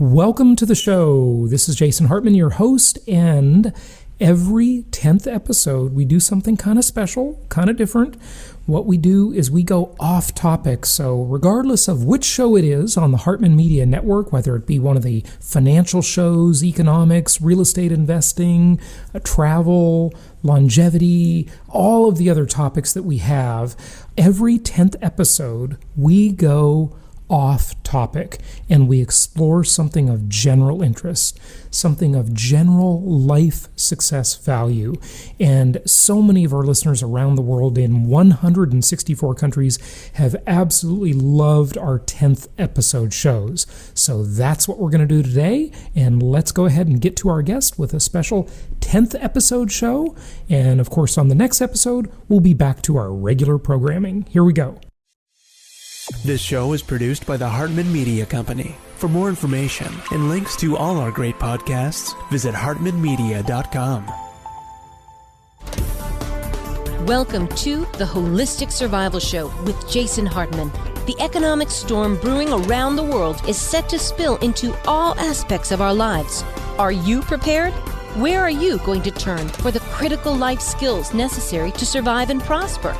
Welcome to the show. This is Jaison Hartman, your host, and every 10th episode we do something kind of special, kind of different. What we do is we go off topic. So regardless of which show it is on the Hartman Media Network, whether it be one of the financial shows, economics, real estate investing, travel, longevity, all of the other topics that we have, every 10th episode we go off topic and we explore something of general interest, something of general life success value. And so many of our listeners around the world in 164 countries have absolutely loved our 10th episode shows. So that's what we're going to do today. And let's go ahead and get to our guest with a special 10th episode show. And of course, on the next episode, we'll be back to our regular programming. Here we go. This show is produced by the Hartman Media Company. For more information and links to all our great podcasts, visit hartmanmedia.com. Welcome to the Holistic Survival Show with Jaison Hartman. The economic storm brewing around the world is set to spill into all aspects of our lives. Are you prepared? Where are you going to turn for the critical life skills necessary to survive and prosper?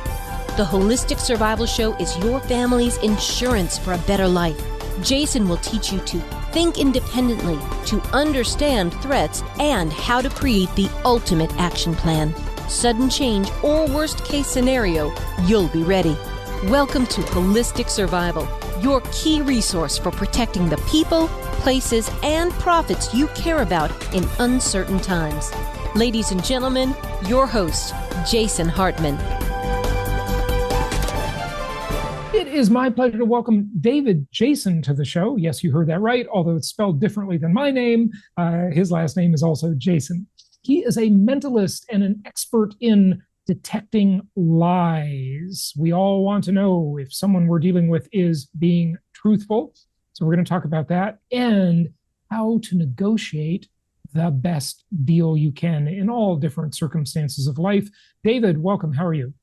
The Holistic Survival Show is your family's insurance for a better life. Jaison will teach you to think independently, to understand threats, and how to create the ultimate action plan. Sudden change or worst case scenario, you'll be ready. Welcome to Holistic Survival, your key resource for protecting the people, places, and profits you care about in uncertain times. Ladies and gentlemen, your host, Jaison Hartman. It is my pleasure to welcome David Jaison to the show. Yes, you heard that right, although it's spelled differently than my name. His last name is also Jaison. He is a mentalist and an expert in detecting lies. We all want to know if someone we're dealing with is being truthful. So we're going to talk about that and how to negotiate the best deal you can in all different circumstances of life. David, welcome. How are you?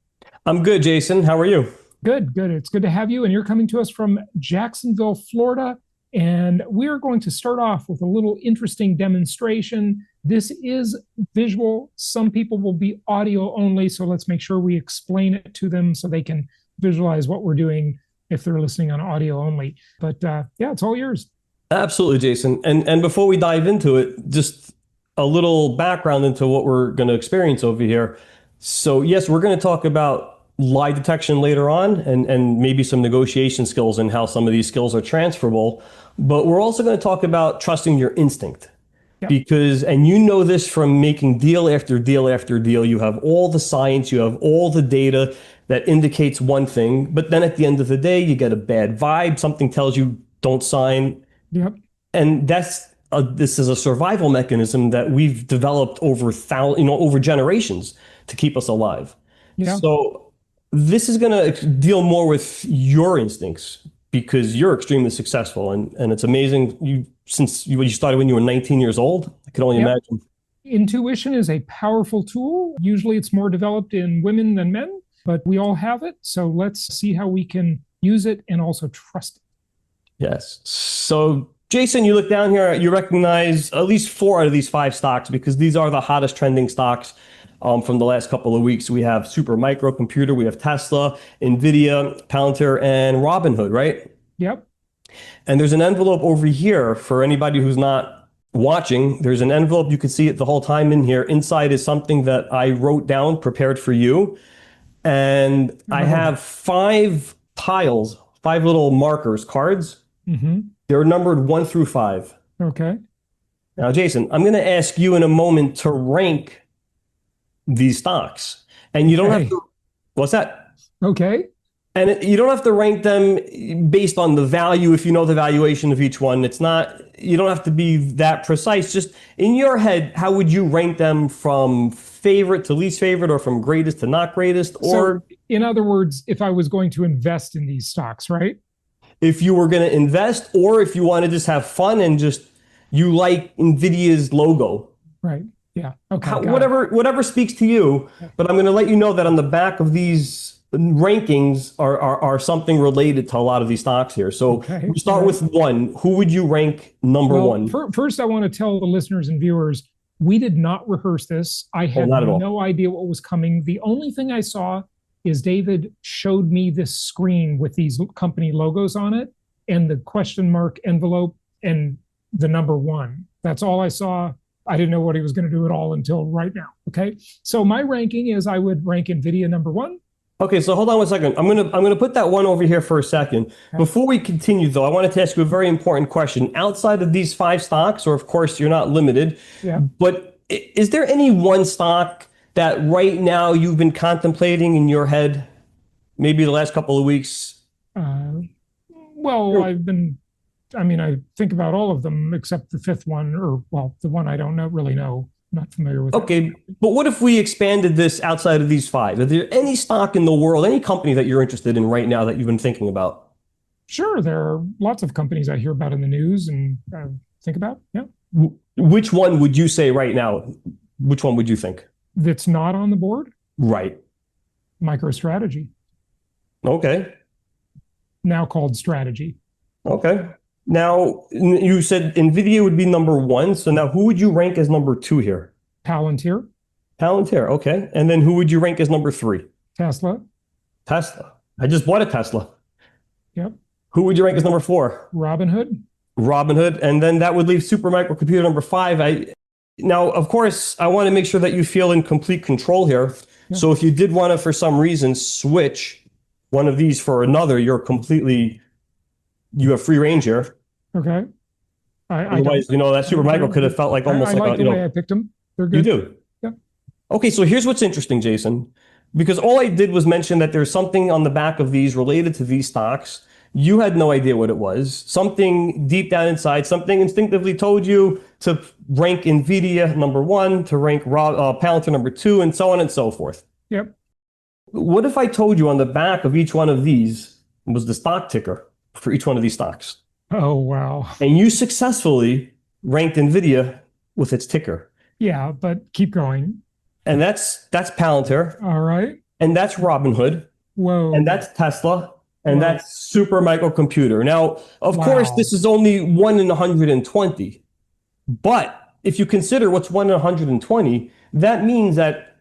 I'm good, Jaison. How are you? Good. It's good to have you. And you're coming to us from Jacksonville, Florida. And we're going to start off with a little interesting demonstration. This is visual. Some people will be audio only. So let's make sure we explain it to them so they can visualize what we're doing if they're listening on audio only. But yeah, it's all yours. Absolutely, Jaison. And before we dive into it, just a little background into what we're going to experience over here. So yes, we're going to talk about lie detection later on and maybe some negotiation skills and how some of these skills are transferable. But we're also going to talk about trusting your instinct. Yep. Because, and you know this from making deal after deal after deal, you have all the science, you have all the data that indicates one thing, but then at the end of the day, you get a bad vibe, something tells you don't sign. Yep. And this is a survival mechanism that we've developed over generations to keep us alive. Yeah. So this is going to deal more with your instincts because you're extremely successful and it's amazing. Since you started when you were 19 years old, I can only imagine. Intuition is a powerful tool. Usually it's more developed in women than men, but we all have it. So let's see how we can use it and also trust it. Yes. So Jaison, you look down here, you recognize at least 4 out of these 5 stocks because these are the hottest trending stocks. From the last couple of weeks. We have Super Microcomputer, we have Tesla, Nvidia, Palantir, and Robinhood, right? Yep. And there's an envelope over here for anybody who's not watching. There's an envelope, you can see it the whole time in here. Inside is something that I wrote down, prepared for you. And I have 5 tiles, 5 little markers, cards. Mm-hmm. They're numbered 1 through 5. Okay. Now, Jaison, I'm going to ask you in a moment to rank these stocks, and you don't have to. What's that? Okay. And you don't have to rank them based on the value if you know the valuation of each one. It's not. You don't have to be that precise. Just in your head, how would you rank them from favorite to least favorite, or from greatest to not greatest? Or, so, in other words, if I was going to invest in these stocks, right? If you were going to invest, or if you want to just have fun and just you like Nvidia's logo, right? Yeah. Okay. Whatever speaks to you. But I'm going to let you know that on the back of these rankings are something related to a lot of these stocks here. So Okay. we start with one. Who would you rank number Well, one? first, I want to tell the listeners and viewers we did not rehearse this. I Oh, had not at all. no idea what was coming. The only thing I saw is David showed me this screen with these company logos on it and the question mark envelope and the number one. That's all I saw. I didn't know what he was going to do at all until right now. Okay. So my ranking is I would rank NVIDIA number one. Okay, so hold on one second. I'm gonna put that one over here for a second. Okay. Before we continue, though, I wanted to ask you a very important question. Outside of these five stocks, or of course you're not limited, Yeah. but is there any one stock that right now you've been contemplating in your head, maybe the last couple of weeks? Well, Sure. I think about all of them except the fifth one, or well, the one I don't really know, not familiar with. Okay, but what if we expanded this outside of these five? Is there any stock in the world, any company that you're interested in right now that you've been thinking about? Sure, there are lots of companies I hear about in the news and think about. Yeah, Which one would you say right now? Which one would you think? that's not on the board. Right. MicroStrategy, Okay. now called Strategy. Okay. Now, you said NVIDIA would be number one. So now who would you rank as number two here? Palantir, Palantir. Okay. And then who would you rank as number three? Tesla. Tesla. I just bought a Tesla. Yep. Who would you rank as number four? Robinhood. Robinhood. And then that would leave Supermicrocomputer number five. Now, of course, I want to make sure that you feel in complete control here. Yeah. So if you did want to, for some reason, switch one of these for another, you have free range here. Okay. Otherwise, that Supermicro could have felt like almost I like like the way I picked them. They're you good. do. Yeah. Okay, so here's what's interesting, Jason, because all I did was mention that there's something on the back of these related to these stocks. You had no idea what it was. Something deep down inside, something instinctively told you to rank NVIDIA number one, to rank Palantir number two, and so on and so forth. Yep. What if I told you on the back of each one of these was the stock ticker for each one of these stocks? Oh, wow. And you successfully ranked NVIDIA with its ticker. Yeah, but keep going. And that's Palantir, All right. and that's Robinhood, Whoa. and that's Tesla, and Wow. that's Supermicrocomputer. Now, of Wow. course, this is only 1 in 120. But if you consider what's 1 in 120, that means that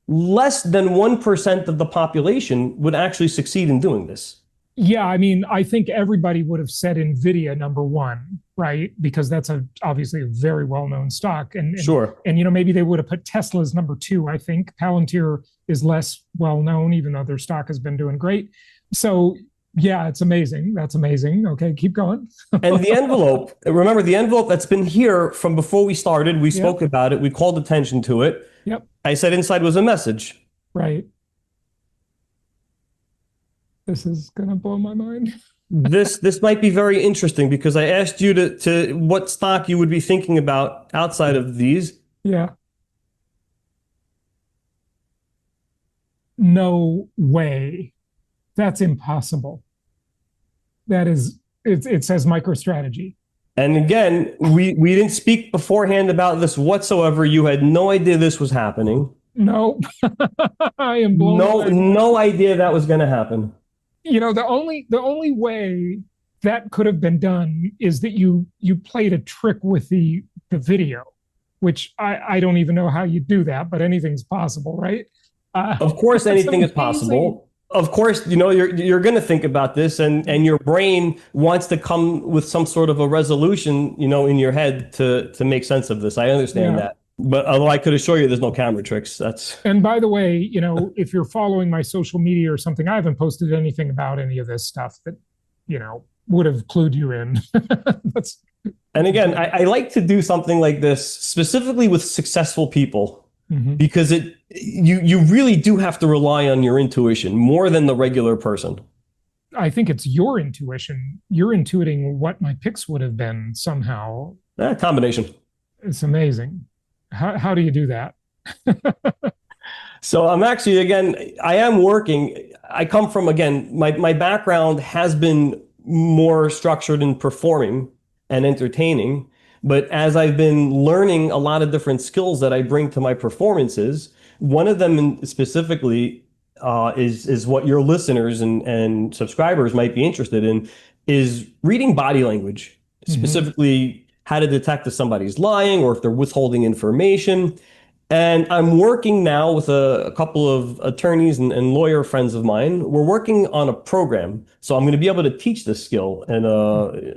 less than 1% of the population would actually succeed in doing this. Yeah, I think everybody would have said NVIDIA number one, right? Because that's obviously a very well-known stock. And Sure. And maybe they would have put Tesla as number two. I think Palantir is less well-known, even though their stock has been doing great. So yeah, it's amazing. That's amazing. Okay, keep going. And the envelope, remember the envelope that's been here from before we started, we spoke about it, we called attention to it. Yep. I said inside was a message. Right. This is gonna blow my mind. This might be very interesting because I asked you to what stock you would be thinking about outside of these. Yeah. No way. That's impossible. It says MicroStrategy. And again, we didn't speak beforehand about this whatsoever. You had no idea this was happening. No, I am blown away. No idea that was going to happen. The only way that could have been done is that you played a trick with the video, which I don't even know how you do that, but anything's possible, right? Of course, anything is possible. Of course, you're going to think about this, and your brain wants to come with some sort of a resolution, in your head to make sense of this. I understand that. But although I could assure you there's no camera tricks, And by the way, if you're following my social media or something, I haven't posted anything about any of this stuff that, would have clued you in. And again, I like to do something like this specifically with successful people. Mm-hmm. Because you really do have to rely on your intuition more than the regular person. I think it's your intuition. You're intuiting what my picks would have been somehow. Combination. It's amazing. How do you do that? So I'm actually, again, I am working. I come from, again, my background has been more structured in performing and entertaining. But as I've been learning a lot of different skills that I bring to my performances, one of them specifically is what your listeners and subscribers might be interested in, is reading body language, Hmm. specifically how to detect if somebody's lying or if they're withholding information. And I'm working now with a couple of attorneys and lawyer friends of mine. We're working on a program, so I'm going to be able to teach this skill and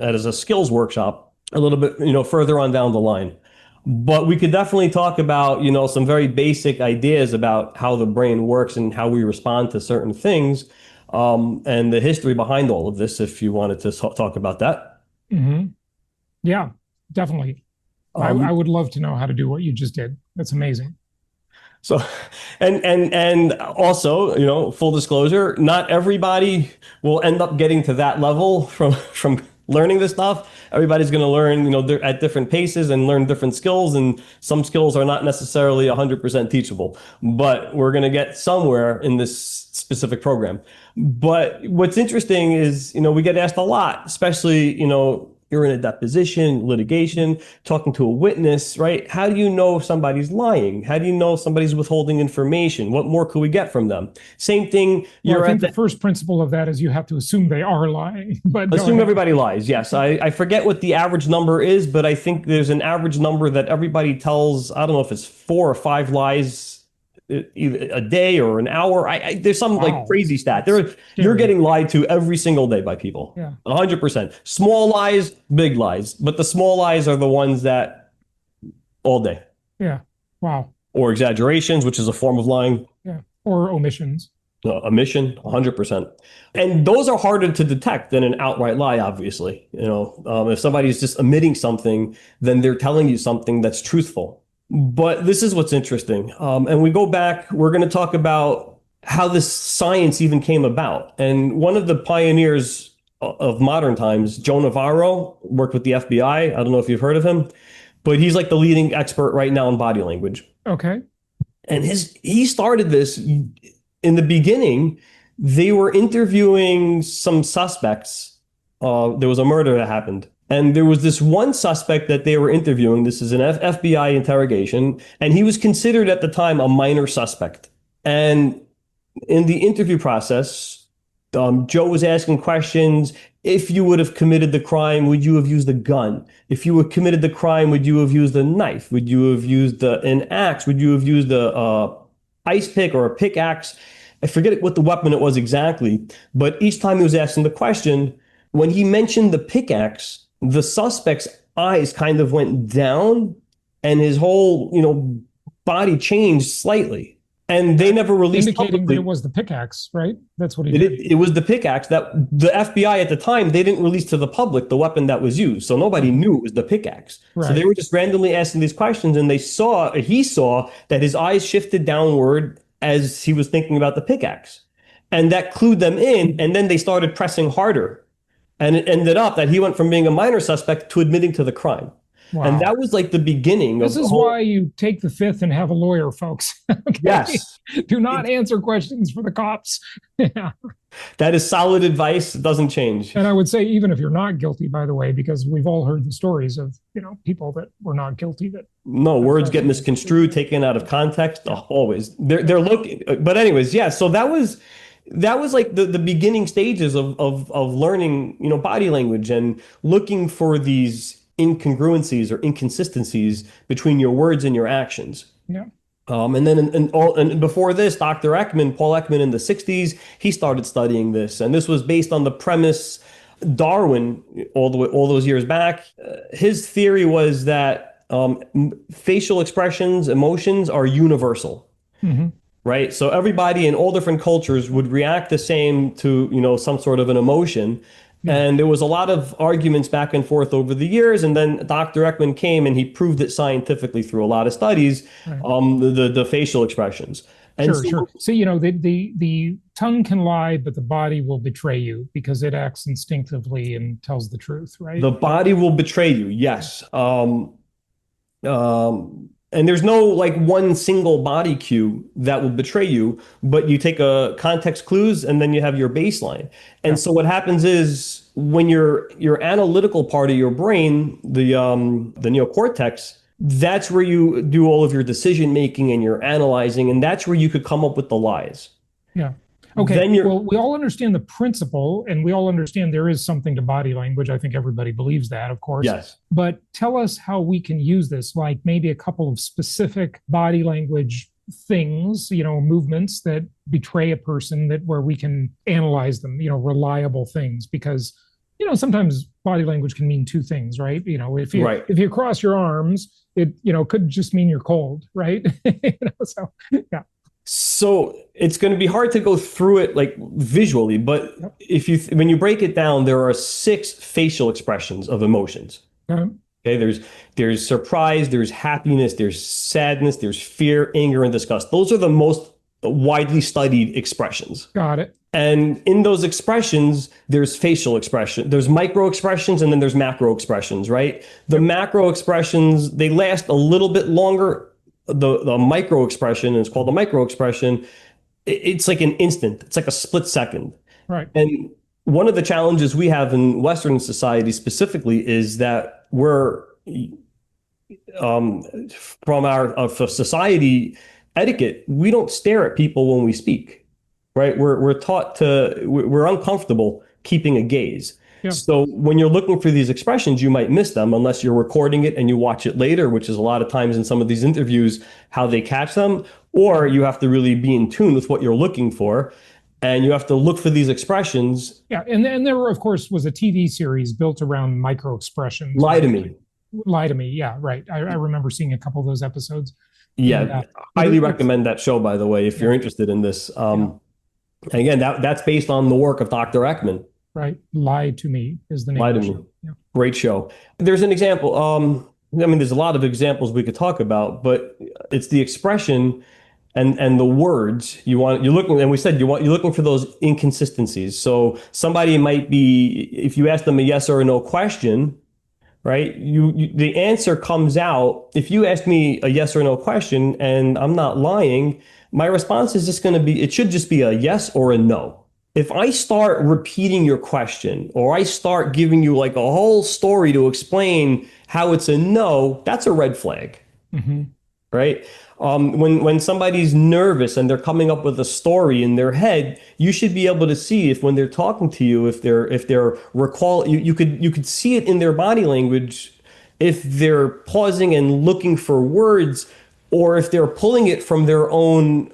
as a skills workshop a little bit, further on down the line. But we could definitely talk about, some very basic ideas about how the brain works and how we respond to certain things, and the history behind all of this, if you wanted to talk about that. Hmm. Yeah, definitely. I Um, would love to know how to do what you just did. That's amazing. So, and also, full disclosure, not everybody will end up getting to that level from learning this stuff. Everybody's going to learn, they're at different paces and learn different skills, and some skills are not necessarily 100% teachable. But we're going to get somewhere in this specific program. But what's interesting is, we get asked a lot, especially, you're in a deposition, litigation, talking to a witness, right? How do you know if somebody's lying? How do you know if somebody's withholding information? What more could we get from them? Same thing, Well, I you're think at the the, first principle of that is you have to assume they are lying. But go assume ahead. everybody lies. Yes, I forget what the average number is, but I think there's an average number that everybody tells. I don't know if it's 4 or 5 lies either a day or an hour. There's some like Wow, crazy stat. that's You're scary. getting lied to every single day by people. Yeah, 100%. Small lies, big lies, but the small lies are the ones that all day. yeah. Wow. Or exaggerations, which is a form of lying, Yeah. Or omissions. omission, 100%. And those are harder to detect than an outright lie, obviously. If somebody's just omitting something, then they're telling you something that's truthful. But this is what's interesting. And we go back, we're going to talk about how this science even came about. And one of the pioneers of modern times, Joe Navarro, worked with the FBI. I don't know if you've heard of him, but he's like the leading expert right now in body language. Okay. And he started this in the beginning. They were interviewing some suspects. There was a murder that happened, and there was this one suspect that they were interviewing. This is an FBI interrogation, and he was considered at the time a minor suspect. And in the interview process, Joe was asking questions. If you would have committed the crime, would you have used a gun? If you had committed the crime, would you have used a knife? Would you have used an axe? Would you have used a ice pick or a pickaxe? I forget what the weapon it was exactly, but each time he was asking the question, when he mentioned the pickaxe, the suspect's eyes kind of went down and his whole, body changed slightly. And they never released Indicating that it publicly. was the pickaxe, right? That's what he did. It was the pickaxe that the FBI at the time, they didn't release to the public the weapon that was used. So nobody knew it was the pickaxe. So they Right. were just randomly asking these questions, and he saw that his eyes shifted downward as he was thinking about the pickaxe. And that clued them in. And then they started pressing harder. And it ended up that he went from being a minor suspect to admitting to the crime. And Wow. that was like the beginning of This the is whole. why you take the fifth and have a lawyer, folks. Okay. Yes, Do not answer questions for the cops. Yeah. that is solid advice. It doesn't change. And I would say, even if you're not guilty, by the way, because we've all heard the stories of, people that were not guilty that No, have words get actually. misconstrued, taken out of context. Yeah. Always. They're looking. But anyways, yeah. So that was like the beginning stages of learning, body language and looking for these incongruencies or inconsistencies between your words and your actions. Yeah. And then and before this, Paul Ekman in the 60s, he started studying this. And this was based on the premise Darwin all those years back. His theory was that facial expressions, emotions are universal. Mm-hmm. Right? So everybody in all different cultures would react the same to, some sort of an emotion. Yeah. And there was a lot of arguments back and forth over the years. And then Dr. Ekman came and he proved it scientifically through a lot of studies, Right. the facial expressions. And Sure, sure. So, the tongue can lie, but the body will betray you because it acts instinctively and tells the truth, right? the body will betray you. Yes. And there's no like one single body cue that will betray you, but you take a context clues and then you have your baseline. And Yeah. so what happens is when your analytical part of your brain, the neocortex, that's where you do all of your decision making and your analyzing, and that's where you could come up with the lies. Yeah. Okay. Then you're Well, we all understand the principle and we all understand there is something to body language. I think everybody believes that, of course. yes. But tell us how we can use this, like maybe a couple of specific body language things, movements that betray a person that where we can analyze them, reliable things because sometimes body language can mean two things, right? Right. If you cross your arms, it could just mean you're cold, right? So yeah. So it's going to be hard to go through it like visually, but Yep. when you break it down, there are 6 facial expressions of emotions. Okay. Okay, there's surprise, there's happiness, there's sadness, there's fear, anger, and disgust. Those are the most widely studied expressions. Got it. And in those expressions, there's facial expression, there's micro expressions, and then there's macro expressions, right? The macro expressions, they last a little bit longer. The micro expression, and it's called the micro expression, it's like an instant, it's like a split second. Right. And one of the challenges we have in Western society specifically is that we're from our of society etiquette, we don't stare at people when we speak, right? We're taught we're uncomfortable keeping a gaze. Yeah. So when you're looking for these expressions, you might miss them unless you're recording it and you watch it later, which is a lot of times in some of these interviews how they catch them, or you have to really be in tune with what you're looking for. And you have to look for these expressions. Yeah, and there, of course, was a TV series built around micro expressions. Lie to me. Lie to me. Yeah, right. I remember seeing a couple of those episodes. Yeah, And, highly recommend that show, by the way, if you're interested in this. And again, that's based on the work of Dr. Ekman. Right. Lie to me is the name Lie of to the me. show. Yeah. Great show. There's an example. I mean, there's a lot of examples we could talk about, but it's the expression and the words you're looking, and we said you're looking for those inconsistencies. So somebody might be, if you ask them a yes or a no question, right? The answer comes out. If you ask me a yes or no question and I'm not lying, my response is just going to be, it should just be a yes or a no. If I start repeating your question or I start giving you like a whole story to explain how it's a no, that's a red flag, right? When somebody's nervous and they're coming up with a story in their head, you should be able to see if when they're talking to you, if they're recall, you could see it in their body language, if they're pausing and looking for words, or if they're pulling it from their own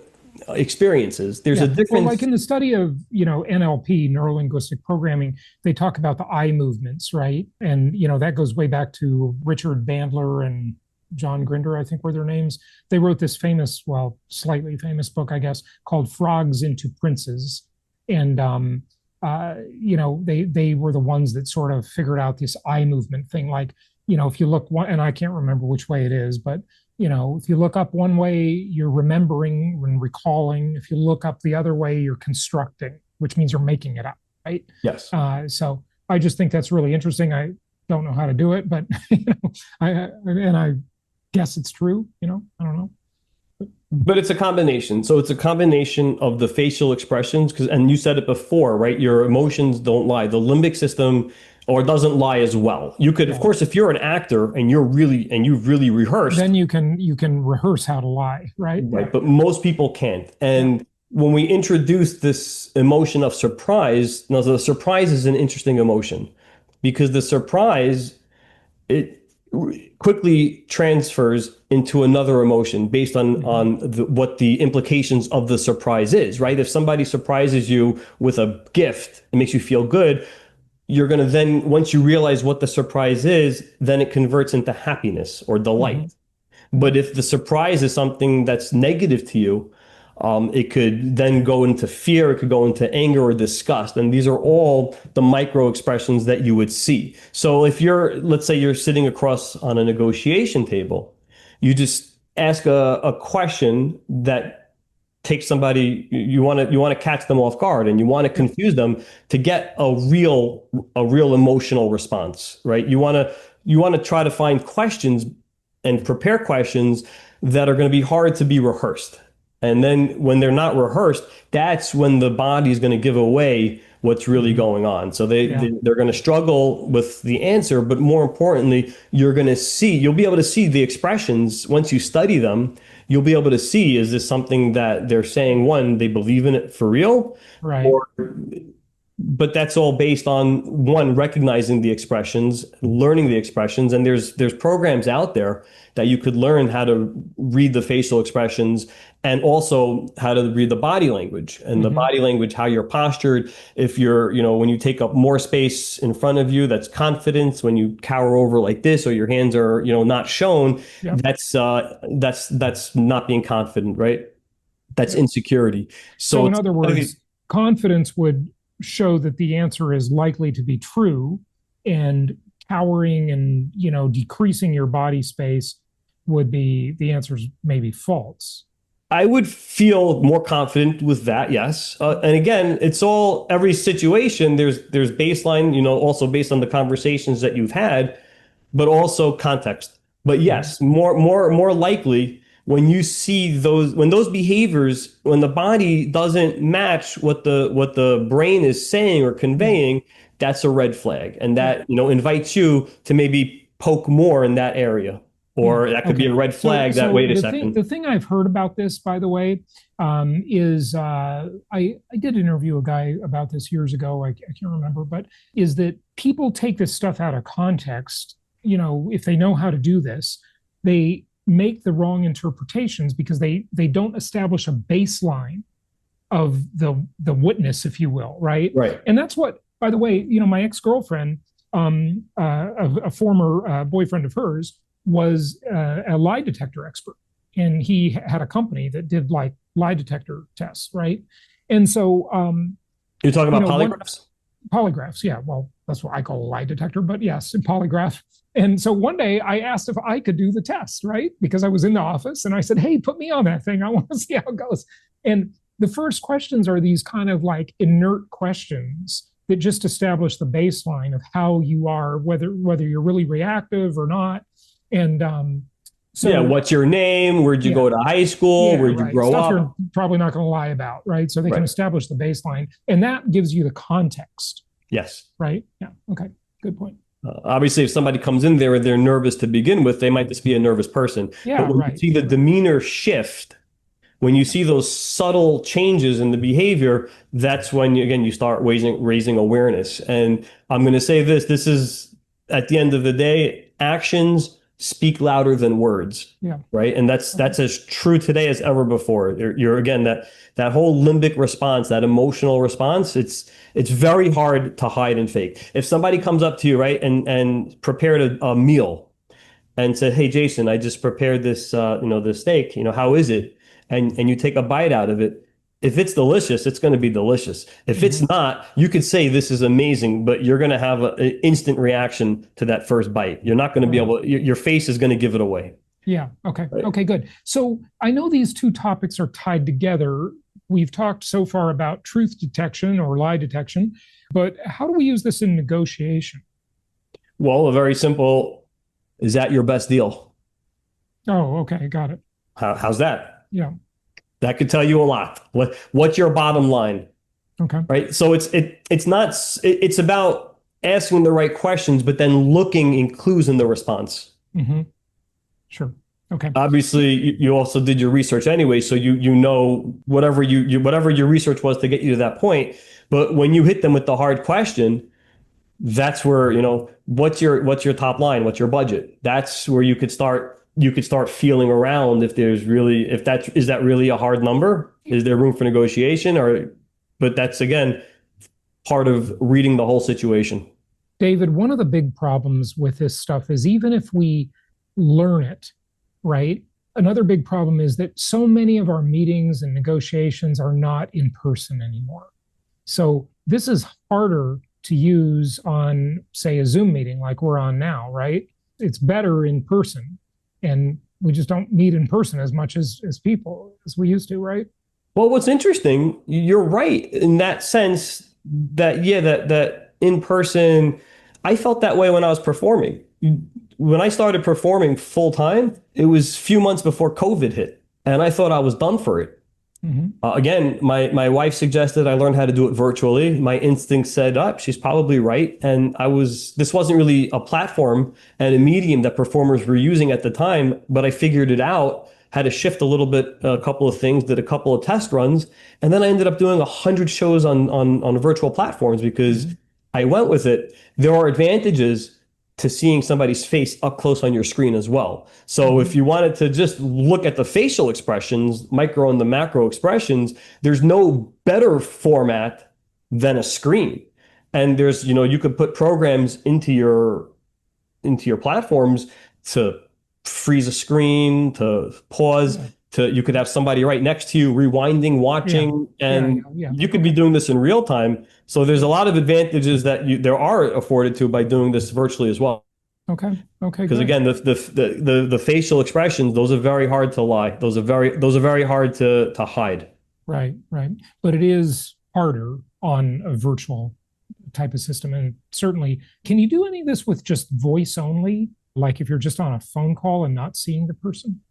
experiences. There's a difference. Well, like in the study of, NLP, neuro linguistic programming, they talk about the eye movements, right? And, that goes way back to Richard Bandler and John Grinder, I think were their names. They wrote this famous, well, slightly famous book, I guess, called Frogs into Princes. And, they were the ones that sort of figured out this eye movement thing. Like, if you look one, and I can't remember which way it is, but if you look up one way, you're remembering and recalling. If you look up the other way, you're constructing, which means you're making it up, right? Yes. So I just think that's really interesting. I don't know how to do it, but I guess it's true. I don't know. But it's a combination. So it's a combination of the facial expressions, and you said it before, right? Your emotions don't lie. The limbic system or doesn't lie as well. You could, of course, if you're an actor and you've really rehearsed, then you can rehearse how to lie, right? Right. But most people can't. And when we introduce this emotion of surprise, now the surprise is an interesting emotion because the surprise, it quickly transfers into another emotion based on what the implications of the surprise is, right? If somebody surprises you with a gift, it makes you feel good. You're going to then, once you realize what the surprise is, then it converts into happiness or delight. But if the surprise is something that's negative to you, it could then go into fear, it could go into anger or disgust. And these are all the micro expressions that you would see. So if let's say you're sitting across on a negotiation table, you just ask a question that takes somebody, you want to catch them off guard and you want to confuse them to get a real emotional response, right? You want to try to find questions and prepare questions that are going to be hard to be rehearsed. And then when they're not rehearsed, that's when the body is going to give away what's really going on. So they're going to struggle with the answer, but more importantly, you'll be able to see the expressions once you study them. You'll be able to see, is this something that they're saying, one, they believe in it for real, Right. or but that's all based on one, recognizing the expressions, learning the expressions, and there's programs out there that you could learn how to read the facial expressions and also how to read the body language and the body language, how you're postured. If you're, when you take up more space in front of you, that's confidence. When you cower over like this, or your hands are, not shown, Yep. that's not being confident, right? That's insecurity. So in other words, confidence would show that the answer is likely to be true, and cowering and decreasing your body space would be the answer's maybe false. I would feel more confident with that, yes. And again, it's all every situation. There's baseline, also based on the conversations that you've had, but also context. But yes, more likely when you see those behaviors, when the body doesn't match what the brain is saying or conveying, that's a red flag, and that invites you to maybe poke more in that area. Or that could be a red flag that, wait a second. The thing I've heard about this, by the way, is I did interview a guy about this years ago. I can't remember, but is that people take this stuff out of context. If they know how to do this, they make the wrong interpretations because they don't establish a baseline of the witness, if you will, right? Right. And that's what, by the way, my ex-girlfriend, a former boyfriend of hers, was a lie detector expert, and he had a company that did like lie detector tests, right? And so you're talking about polygraphs? Polygraphs, yeah. Well, that's what I call a lie detector, but yes, a polygraph. And so one day I asked if I could do the test, right? Because I was in the office, and I said, hey, put me on that thing. I want to see how it goes. And the first questions are these kind of like inert questions that just establish the baseline of how you are, whether you're really reactive or not. And so, what's your name? Where'd you go to high school? Where'd you grow up? You're probably not going to lie about, right? So they can establish the baseline, and that gives you the context. Yes. Right. Yeah. Okay. Good point. Obviously, if somebody comes in there and they're nervous to begin with, they might just be a nervous person. Yeah. But when you see the demeanor shift, when you see those subtle changes in the behavior, that's when you start raising awareness. And I'm going to say this is, at the end of the day, actions speak louder than words. Yeah. Right. And that's as true today as ever before. You're again, that whole limbic response, that emotional response, it's very hard to hide and fake. If somebody comes up to you, right, and prepared a meal and said, hey, Jason, I just prepared this, this steak, how is it? And you take a bite out of it. If it's delicious, it's going to be delicious. If it's not, you could say this is amazing, but you're going to have an instant reaction to that first bite. You're not going to be able, your face is going to give it away. Yeah. Okay. Right. Okay, good. So I know these two topics are tied together. We've talked so far about truth detection or lie detection, but how do we use this in negotiation? Well, a very simple, is that your best deal? Oh, okay. Got it. How's that? Yeah. That could tell you a lot. What's your bottom line? Okay. Right. So it's about asking the right questions, but then looking in clues in the response. Mm-hmm. Sure. Okay. Obviously, you also did your research anyway, so you know whatever whatever your research was to get you to that point. But when you hit them with the hard question, that's where what's your top line, what's your budget? That's where you could start feeling around is that really a hard number? Is there room for negotiation? But that's again part of reading the whole situation. David, one of the big problems with this stuff is even if we learn it, right? Another big problem is that so many of our meetings and negotiations are not in person anymore. So this is harder to use on, say, a Zoom meeting like we're on now, right? It's better in person. And we just don't meet in person as much as people as we used to, right? Well, what's interesting, you're right in that sense that in person, I felt that way when I was performing. When I started performing full time, it was a few months before COVID hit, and I thought I was done for it. Again, my wife suggested I learn how to do it virtually. My instinct said, she's probably right. And this wasn't really a platform and a medium that performers were using at the time, but I figured it out, had to shift a little bit, a couple of things, did a couple of test runs. And then I ended up doing 100 shows on virtual platforms because I went with it. There are advantages to seeing somebody's face up close on your screen as well. So if you wanted to just look at the facial expressions, micro and the macro expressions, there's no better format than a screen. And there's, you could put programs into your platforms to freeze a screen, to pause, you could have somebody right next to you rewinding, watching, and you could be doing this in real time. So there's a lot of advantages that there are afforded to by doing this virtually as well. Okay. Because again, the facial expressions, those are very hard to lie. Those are very hard to hide. Right. But it is harder on a virtual type of system. And certainly, can you do any of this with just voice only? Like if you're just on a phone call and not seeing the person?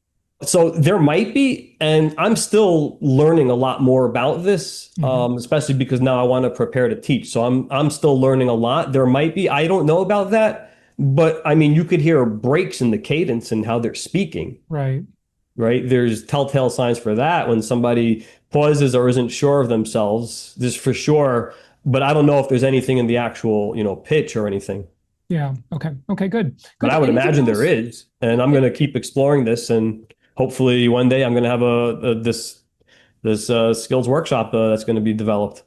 So there might be, and I'm still learning a lot more about this, especially because now I want to prepare to teach. So I'm still learning a lot. There might be, I don't know about that, but I mean, you could hear breaks in the cadence and how they're speaking. Right. There's telltale signs for that when somebody pauses or isn't sure of themselves, this for sure. But I don't know if there's anything in the actual, pitch or anything. Yeah. Okay, good. But I would imagine there is, and I'm going to keep exploring this, and hopefully one day I'm going to have this skills workshop that's going to be developed.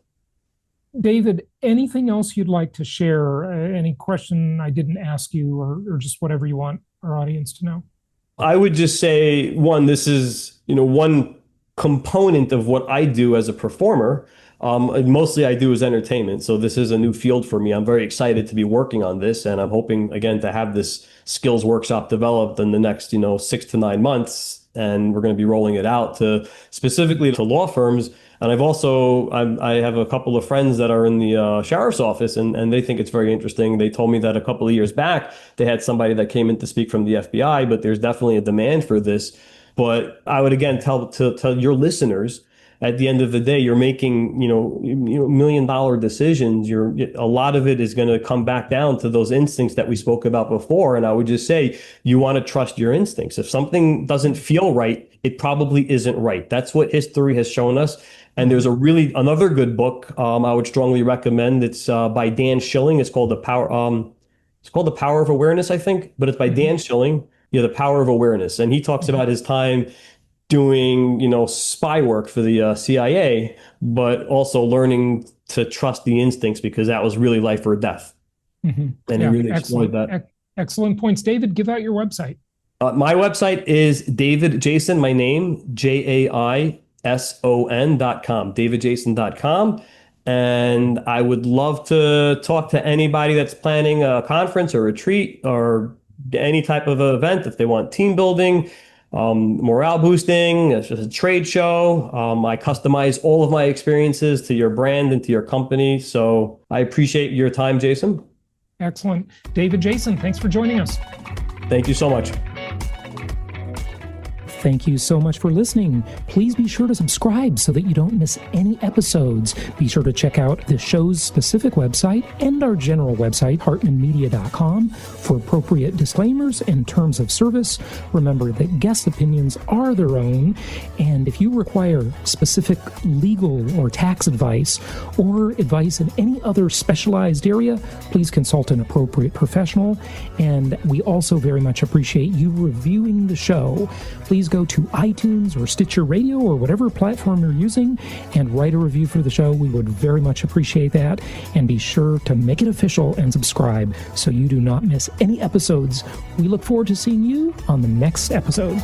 David, anything else you'd like to share? Any question I didn't ask you, or just whatever you want our audience to know? I would just say, one, this is, one component of what I do as a performer. Mostly I do is entertainment. So this is a new field for me. I'm very excited to be working on this. And I'm hoping, again, to have this skills workshop developed in the next, 6 to 9 months. And we're going to be rolling it out specifically to law firms. And I have a couple of friends that are in the sheriff's office, and they think it's very interesting. They told me that a couple of years back, they had somebody that came in to speak from the FBI, but there's definitely a demand for this. But I would, again, tell your listeners, at the end of the day, you're making, $1 million decisions. A lot of it is going to come back down to those instincts that we spoke about before. And I would just say, you want to trust your instincts. If something doesn't feel right, it probably isn't right. That's what history has shown us. And there's another good book I would strongly recommend. It's by Dan Schilling. It's called The Power of Awareness, I think, but it's by Dan Schilling. The Power of Awareness. And he talks about his time doing, spy work for the CIA, but also learning to trust the instincts, because that was really life or death. And he really explored that. Excellent points. David, give out your website. My website is David Jaison, my name, JAISON.com, davidjaison.com. And I would love to talk to anybody that's planning a conference or retreat or any type of event, if they want team building, morale boosting, a trade show. I customize all of my experiences to your brand and to your company. So I appreciate your time, Jason. Excellent. David Jaison, thanks for joining us. Thank you so much. Thank you so much for listening. Please be sure to subscribe so that you don't miss any episodes. Be sure to check out the show's specific website and our general website, hartmanmedia.com, for appropriate disclaimers and terms of service. Remember that guest opinions are their own, and if you require specific legal or tax advice or advice in any other specialized area, please consult an appropriate professional. And we also very much appreciate you reviewing the show. Please go to iTunes or Stitcher Radio or whatever platform you're using and write a review for the show. We would very much appreciate that. And be sure to make it official and subscribe so you do not miss any episodes. We look forward to seeing you on the next episode.